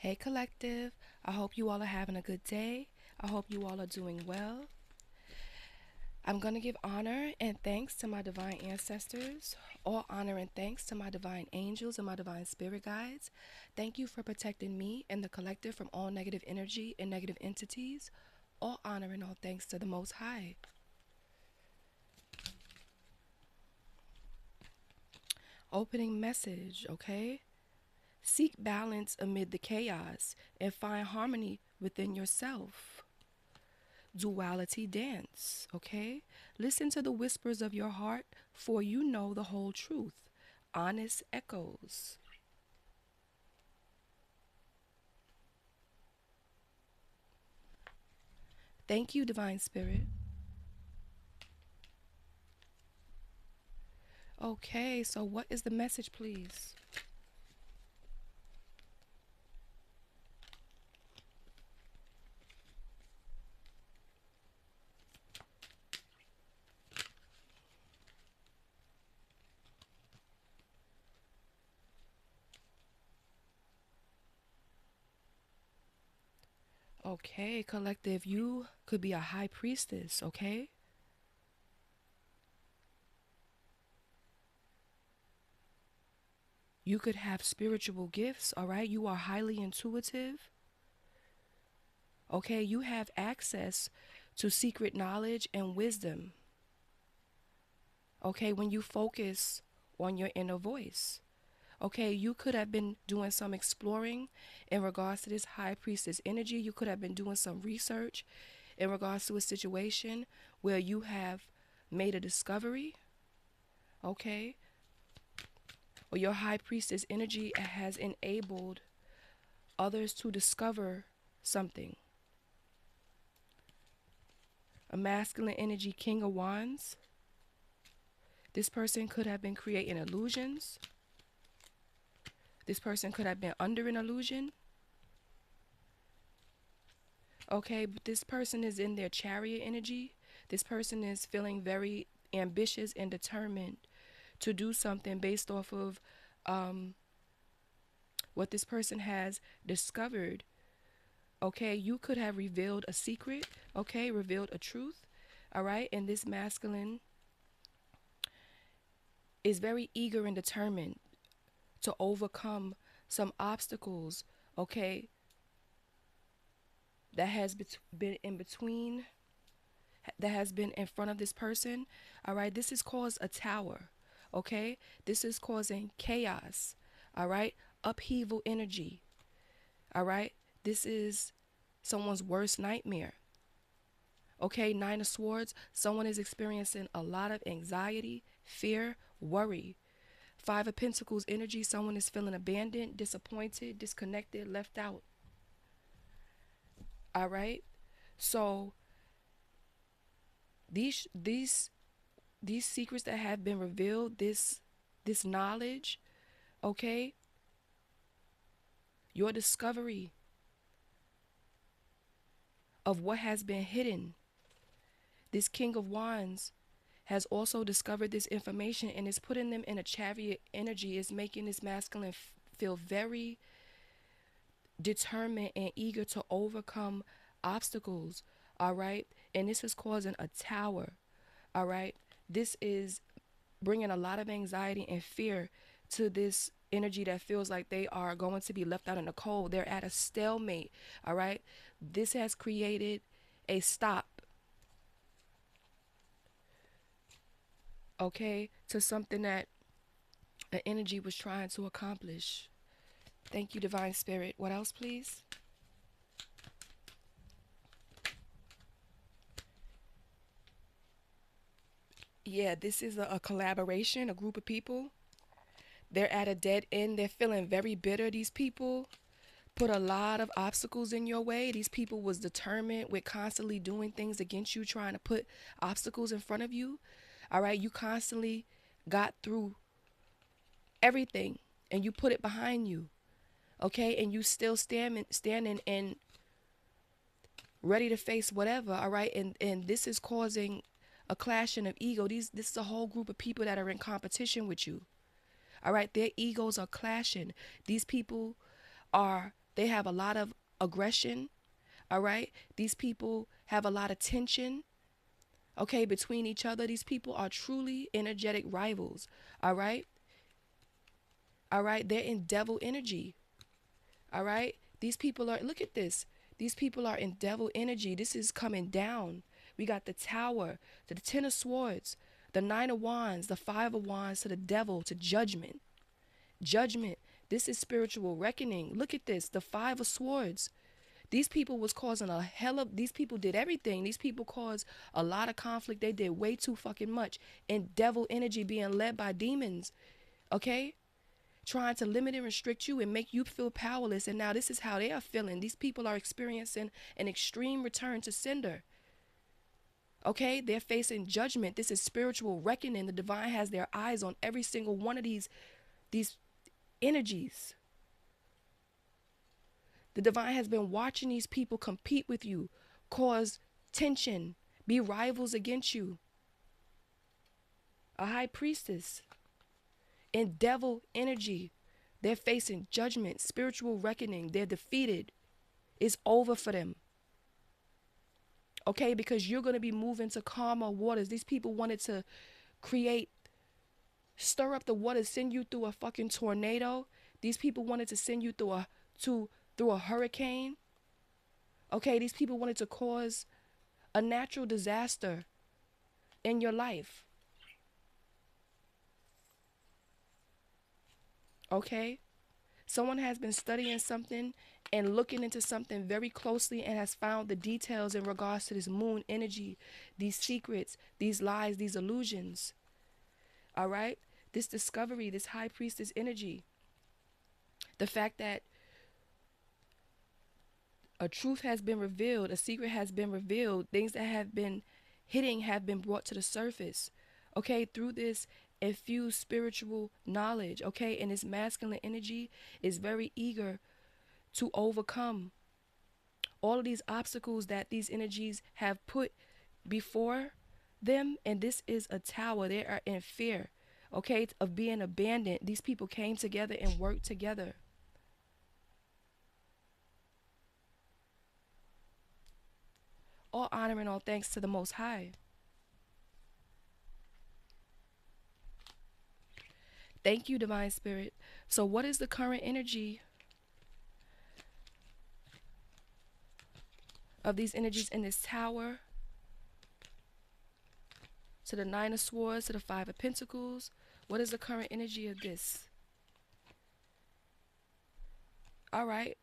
Hey, collective. I hope you all are having a good day. I hope you all are doing well. I'm going to give honor and thanks to my divine ancestors, all honor and thanks to my divine angels and my divine spirit guides. Thank you for protecting me and the collective from all negative energy and negative entities. All honor and all thanks to the Most High. Opening message, okay? Seek balance amid the chaos and find harmony within yourself. Duality dance, okay? Listen to the whispers of your heart, for you know the whole truth. Honest echoes. Thank you, Divine Spirit. Okay, so what is the message, please? Okay, collective, you could be a high priestess, okay? You could have spiritual gifts, all right? You are highly intuitive, okay? You have access to secret knowledge and wisdom, okay? When you focus on your inner voice. Okay, you could have been doing some exploring in regards to this high priestess energy. You could have been doing some research in regards to a situation where you have made a discovery, okay? Or your high priestess energy has enabled others to discover something. A masculine energy, King of Wands. This person could have been creating illusions. This person could have been under an illusion. Okay, but this person is in their chariot energy. This person is feeling very ambitious and determined to do something based off of what this person has discovered. Okay, you could have revealed a secret, okay, revealed a truth, all right, and this masculine is very eager and determined to overcome some obstacles, okay, that has been in between, that has been in front of this person. All right, this has caused a tower. Okay, this is causing chaos. All right, upheaval energy. All right, this is someone's worst nightmare. Okay, Nine of Swords, someone is experiencing a lot of anxiety, fear, worry. Five of Pentacles energy, someone is feeling abandoned, disappointed, disconnected, left out. All right, so these these secrets that have been revealed, this knowledge, okay, your discovery of what has been hidden. This King of Wands has also discovered this information and is putting them in a chariot energy, is making this masculine feel very determined and eager to overcome obstacles. All right, and this is causing a tower. All right, this is bringing a lot of anxiety and fear to this energy that feels like they are going to be left out in the cold. They're at a stalemate. All right, this has created a stop, okay, to something that an energy was trying to accomplish. Thank you, Divine Spirit. What else, please? Yeah, this is a collaboration, a group of people. They're at a dead end. They're feeling very bitter. These people put a lot of obstacles in your way. These people was determined with constantly doing things against you, trying to put obstacles in front of you. All right, you constantly got through everything and you put it behind you. Okay, and you still standing and ready to face whatever. All right, and this is causing a clashing of ego. This is a whole group of people that are in competition with you. All right, their egos are clashing. These people are They have a lot of aggression. All right. These people have a lot of tension. Okay. Between each other. These people are truly energetic rivals. All right. All right. They're in devil energy. All right. These people are, look at this. These people are in devil energy. This is coming down. We got the tower, to the 10 of swords, the 9 of wands, the 5 of wands, to the devil, to judgment. Judgment. This is spiritual reckoning. Look at this. The 5 of swords. These people was causing a hell of, these people did everything. These people caused a lot of conflict. They did way too fucking much. And devil energy being led by demons. Okay? Trying to limit and restrict you and make you feel powerless. And now this is how they are feeling. These people are experiencing an extreme return to sender. Okay, they're facing judgment. This is spiritual reckoning. The divine has their eyes on every single one of these energies. The divine has been watching these people compete with you, cause tension, be rivals against you. A high priestess in devil energy. They're facing judgment, spiritual reckoning. They're defeated. It's over for them. Okay, because you're going to be moving to calmer waters. These people wanted to create, stir up the waters, send you through a fucking tornado. These people wanted to send you through a hurricane. Okay, these people wanted to cause a natural disaster in your life. Okay? Someone has been studying something and looking into something very closely and has found the details in regards to this moon energy, these secrets, these lies, these illusions. All right? This discovery, this high priestess energy. The fact that a truth has been revealed, a secret has been revealed, things that have been hidden have been brought to the surface. Okay? Through this infused spiritual knowledge. Okay? And this masculine energy is very eager to overcome all of these obstacles that these energies have put before them. And this is a tower. They are in fear, okay, of being abandoned. These people came together and worked together. All honor and all thanks to the Most High. Thank you, Divine Spirit. So what is the current energy of these energies in this tower? To the 9 of swords, to the 5 of pentacles. What is the current energy of this? All right.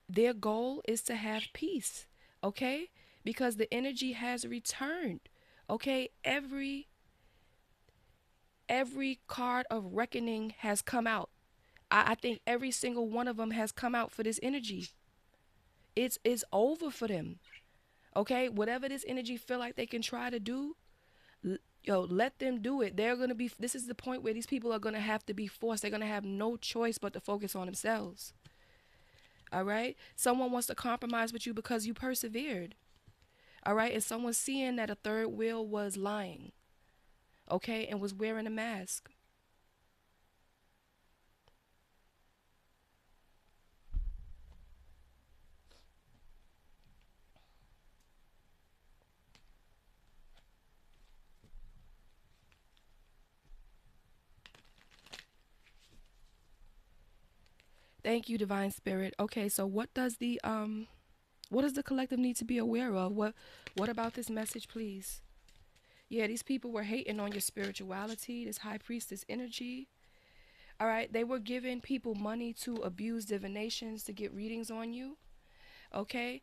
Their goal is to have peace. Okay? Because the energy has returned. Okay? Every card of reckoning has come out. I think every single one of them has come out for this energy. It's over for them. Okay? Whatever this energy feel like they can try to do, let them do it. They're going to be, this is the point where these people are going to have to be forced. They're going to have no choice but to focus on themselves. All right? Someone wants to compromise with you because you persevered. All right? And someone's seeing that a third wheel was lying. Okay? And was wearing a mask. Thank you, Divine Spirit. Okay, so what does the collective need to be aware of? What about this message, please? Yeah, these people were hating on your spirituality, this high priestess energy. All right, they were giving people money to abuse divinations to get readings on you. Okay,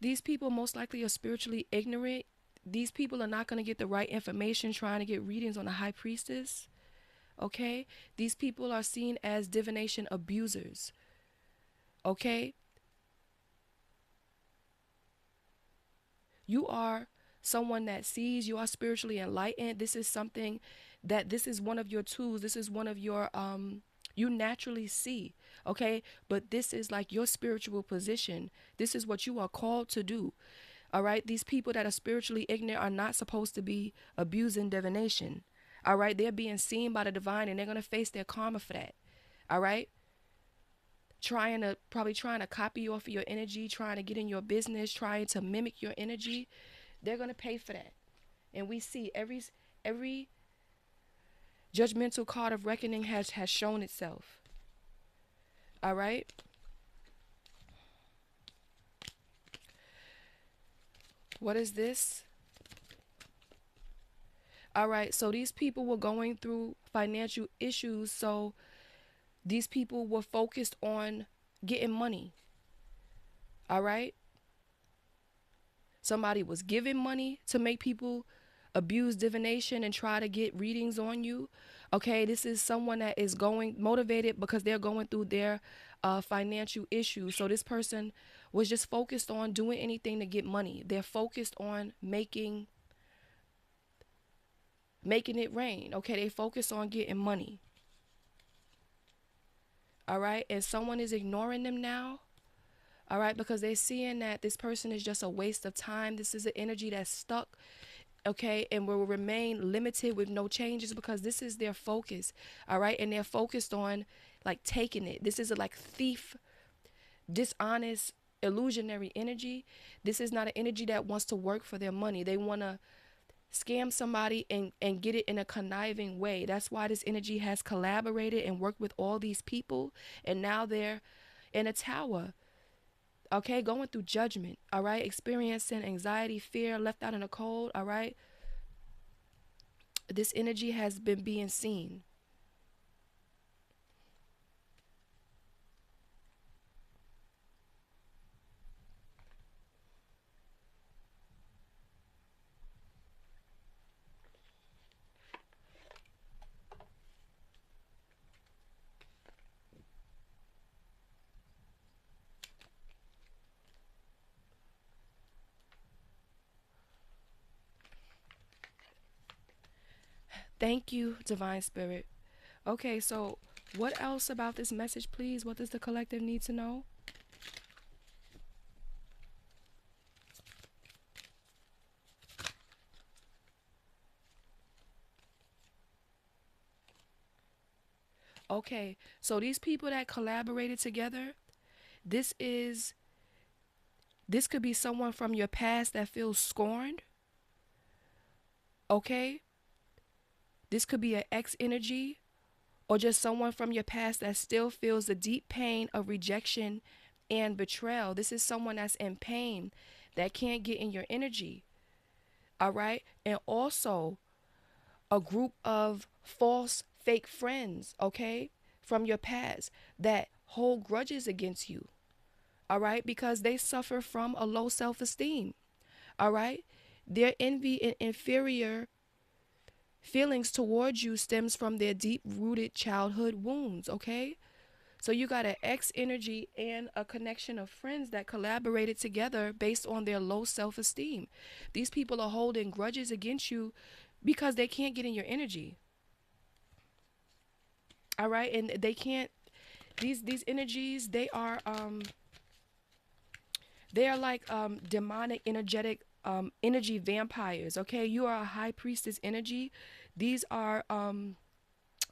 these people most likely are spiritually ignorant. These people are not going to get the right information trying to get readings on a high priestess. Okay, these people are seen as divination abusers. Okay, you are someone that sees, you are spiritually enlightened. This is something that, this is one of your tools. This is one of your you naturally see. Okay, but this is like your spiritual position. This is what you are called to do. All right, these people that are spiritually ignorant are not supposed to be abusing divination. All right, they're being seen by the divine and they're going to face their karma for that. All right, trying to copy off of your energy, trying to get in your business, trying to mimic your energy. They're going to pay for that. And we see every judgmental card of reckoning has shown itself. All right? What is this? All right, so these people were going through financial issues, so these people were focused on getting money. All right? Somebody was giving money to make people abuse divination and try to get readings on you. Okay, this is someone that is going motivated because they're going through their financial issues. So this person was just focused on doing anything to get money. They're focused on making it rain. Okay, they focus on getting money. All right, and someone is ignoring them now. All right, because they're seeing that this person is just a waste of time. This is an energy that's stuck, okay, and will remain limited with no changes because this is their focus. All right, and they're focused on like taking it. This is a like thief, dishonest, illusionary energy. This is not an energy that wants to work for their money. They want to scam somebody and get it in a conniving way. That's why this energy has collaborated and worked with all these people, and now they're in a tower, okay, going through judgment, all right, experiencing anxiety, fear, left out in the cold, all right. This energy has been being seen. Thank you, Divine Spirit. Okay, so what else about this message, please? What does the collective need to know? Okay, so these people that collaborated together, this is this could be someone from your past that feels scorned. Okay, this could be an ex energy or just someone from your past that still feels the deep pain of rejection and betrayal. This is someone that's in pain that can't get in your energy. All right, and also a group of false, fake friends, okay, from your past that hold grudges against you, all right, because they suffer from a low self esteem, all right. Their envy and inferior feelings towards you stems from their deep rooted childhood wounds, okay. So you got an ex energy and a connection of friends that collaborated together based on their low self esteem. These people are holding grudges against you because they can't get in your energy. All right, and they can't. These energies, they are like demonic, energetic energy vampires. Okay, you are a high priestess energy. These are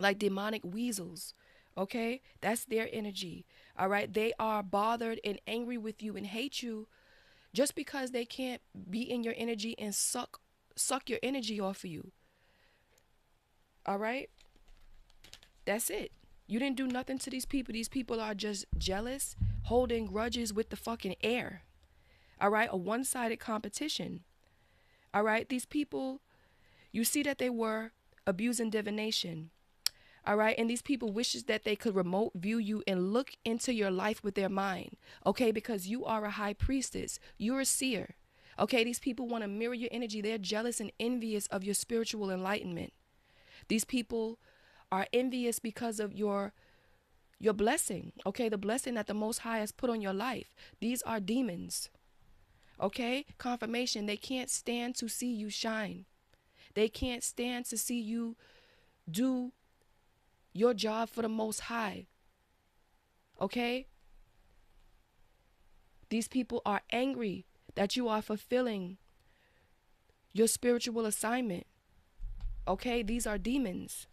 like demonic weasels. Okay, that's their energy. All right, they are bothered and angry with you and hate you just because they can't be in your energy and suck your energy off of you. All right, that's it. You didn't do nothing to these people. These people are just jealous, holding grudges with the fucking air. All right, a one-sided competition. All right, these people, you see that they were abusing divination. All right, and these people wishes that they could remote view you and look into your life with their mind. Okay, because you are a high priestess. You're a seer. Okay, these people want to mirror your energy. They're jealous and envious of your spiritual enlightenment. These people are envious because of your blessing. Okay, the blessing that the Most High has put on your life. These are demons. Okay, confirmation. They can't stand to see you shine. They can't stand to see you do your job for the Most High. Okay, these people are angry that you are fulfilling your spiritual assignment. Okay, these are demons.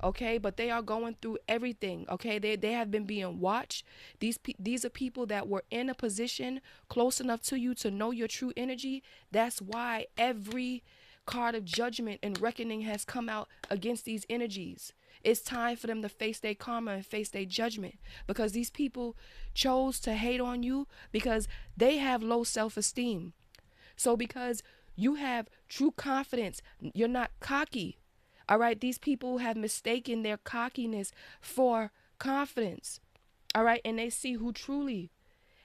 Okay, but they are going through everything. Okay, they have been being watched. These are people that were in a position close enough to you to know your true energy. That's why every card of judgment and reckoning has come out against these energies. It's time for them to face their karma and face their judgment, because these people chose to hate on you because they have low self-esteem. So because you have true confidence, you're not cocky. All right, these people have mistaken their cockiness for confidence. All right, and they see who truly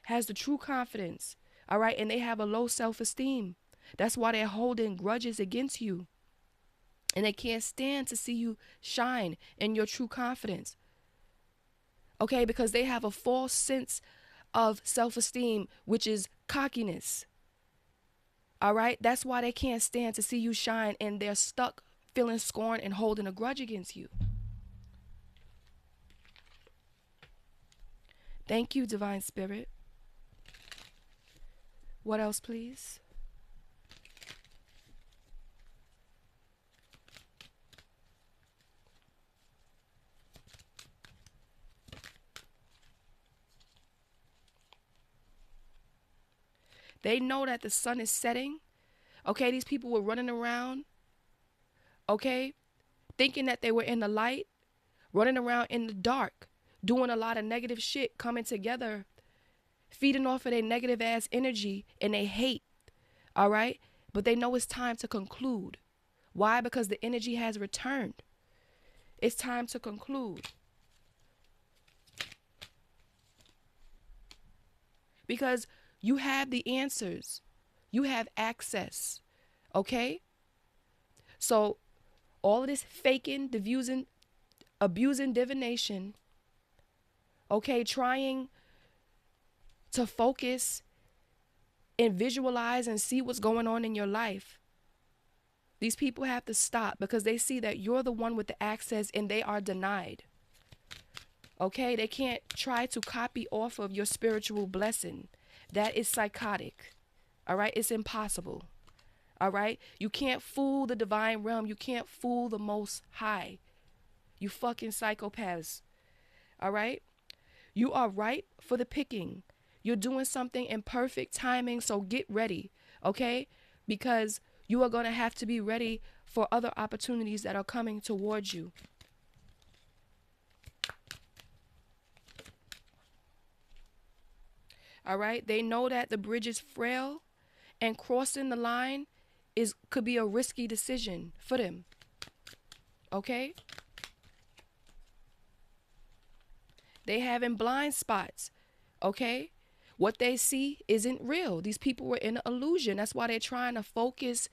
has the true confidence. All right, and they have a low self-esteem. That's why they're holding grudges against you. And they can't stand to see you shine in your true confidence. Okay, because they have a false sense of self-esteem, which is cockiness. All right, that's why they can't stand to see you shine, and they're stuck feeling scorn and holding a grudge against you. Thank you, Divine Spirit. What else, please? They know that the sun is setting. Okay, these people were running around, okay, thinking that they were in the light, running around in the dark, doing a lot of negative shit, coming together, feeding off of their negative ass energy and they hate. All right, but they know it's time to conclude. Why? Because the energy has returned. It's time to conclude. Because you have the answers. You have access. Okay? So all of this faking, diffusing, abusing divination, okay, trying to focus and visualize and see what's going on in your life. These people have to stop, because they see that you're the one with the access and they are denied. Okay, they can't try to copy off of your spiritual blessing. That is psychotic. All right, it's impossible. All right, you can't fool the divine realm. You can't fool the Most High. You fucking psychopaths. All right, you are ripe for the picking. You're doing something in perfect timing, so get ready. Okay, because you are going to have to be ready for other opportunities that are coming towards you. All right, they know that the bridge is frail, and crossing the line could be a risky decision for them. Okay, they having blind spots. Okay, what they see isn't real. These people were in an illusion. That's why they're trying to focus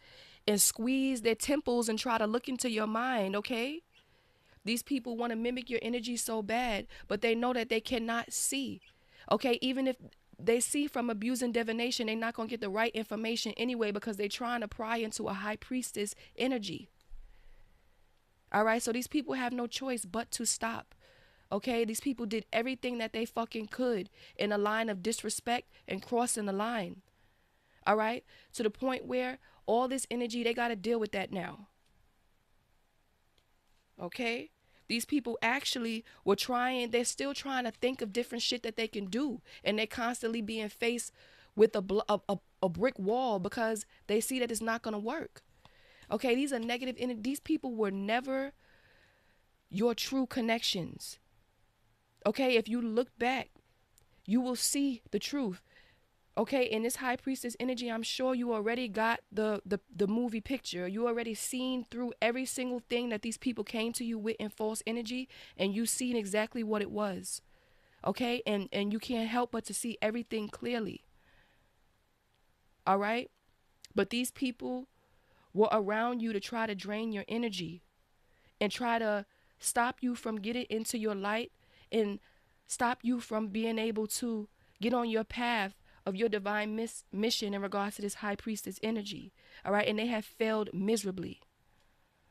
and squeeze their temples and try to look into your mind. Okay, these people want to mimic your energy so bad, but they know that they cannot see. Okay, even if they see from abusing divination, they're not going to get the right information anyway, because they're trying to pry into a high priestess energy. All right, so these people have no choice but to stop. Okay, these people did everything that they fucking could in a line of disrespect and crossing the line. All right, to the point where all this energy, they got to deal with that now. Okay, these people actually were trying, they're still trying to think of different shit that they can do, and they're constantly being faced with a brick wall, because they see that it's not going to work. Okay, these are negative energy. These people were never your true connections. Okay, if you look back, you will see the truth. Okay, in this high priestess energy, I'm sure you already got the movie picture. You already seen through every single thing that these people came to you with in false energy, and you seen exactly what it was. Okay, and you can't help but to see everything clearly. All right, but these people were around you to try to drain your energy and try to stop you from getting into your light, and stop you from being able to get on your path of your divine mission in regards to this high priestess energy. All right, and they have failed miserably.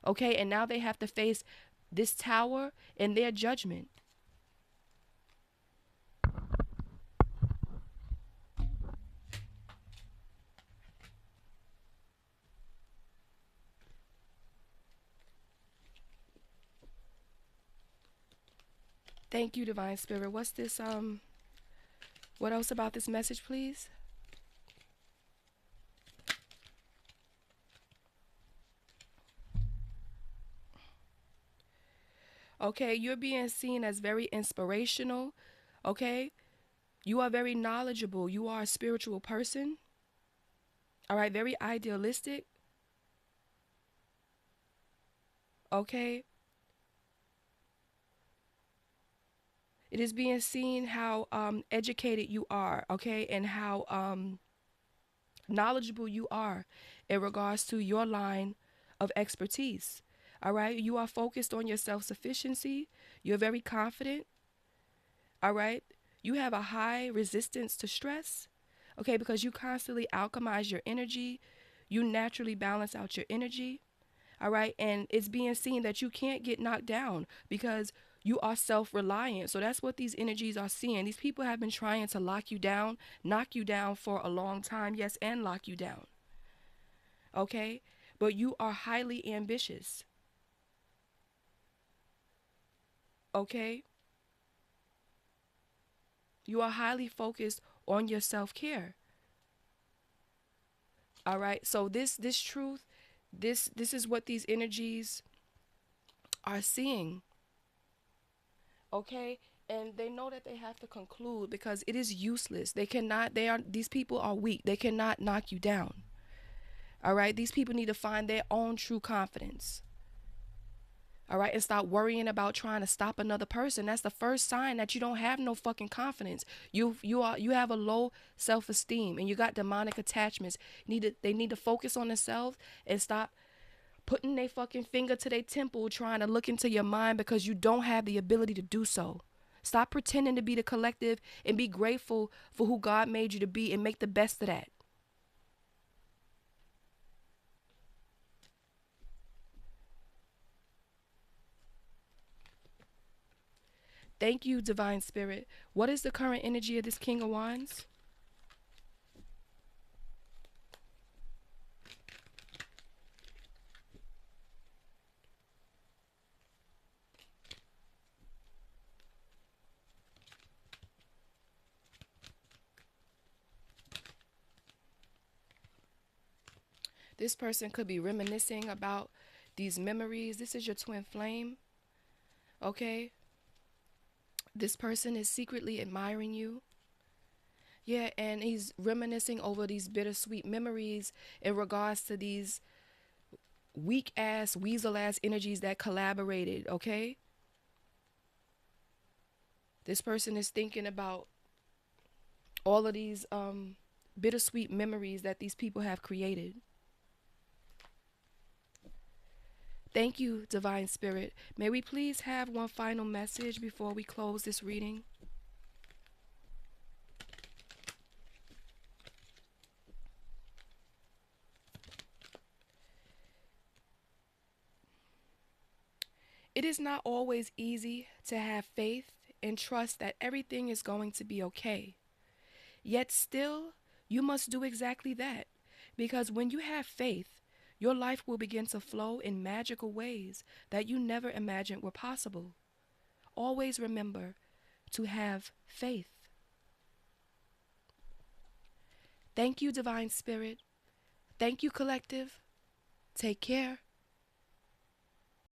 Okay, and now they have to face this tower and their judgment. Thank you, Divine Spirit. What's this? What else about this message, please? Okay, you're being seen as very inspirational. Okay, you are very knowledgeable. You are a spiritual person. All right, very idealistic. Okay, it is being seen how educated you are. Okay, and how knowledgeable you are in regards to your line of expertise. All right, you are focused on your self sufficiency. You're very confident. All right, you have a high resistance to stress. Okay, because you constantly alchemize your energy, you naturally balance out your energy. All right, and it's being seen that you can't get knocked down because you are self reliant. So that's what these energies are seeing. These people have been trying to lock you down, knock you down for a long time, yes, and lock you down. Okay, but you are highly ambitious. Okay, you are highly focused on your self care. All right, so this truth, this is what these energies are seeing. Okay, and they know that they have to conclude because it is useless. They cannot, they are, these people are weak, they cannot knock you down. All right, these people need to find their own true confidence. All right, and stop worrying about trying to stop another person. That's the first sign that you don't have no fucking confidence. You have a low self-esteem and you got demonic attachments. They need to focus on themselves and stop putting their fucking finger to their temple trying to look into your mind because you don't have the ability to do so. Stop pretending to be the collective and be grateful for who God made you to be and make the best of that. Thank you, Divine Spirit. What is the current energy of this King of Wands? This person could be reminiscing about these memories. This is your twin flame, okay? This person is secretly admiring you. Yeah, and he's reminiscing over these bittersweet memories in regards to these weak ass, weasel ass energies that collaborated, okay? This person is thinking about all of these bittersweet memories that these people have created. Thank you, Divine Spirit. May we please have one final message before we close this reading? It is not always easy to have faith and trust that everything is going to be okay. Yet still, you must do exactly that. Because when you have faith, your life will begin to flow in magical ways that you never imagined were possible. Always remember to have faith. Thank you, Divine Spirit. Thank you, Collective. Take care.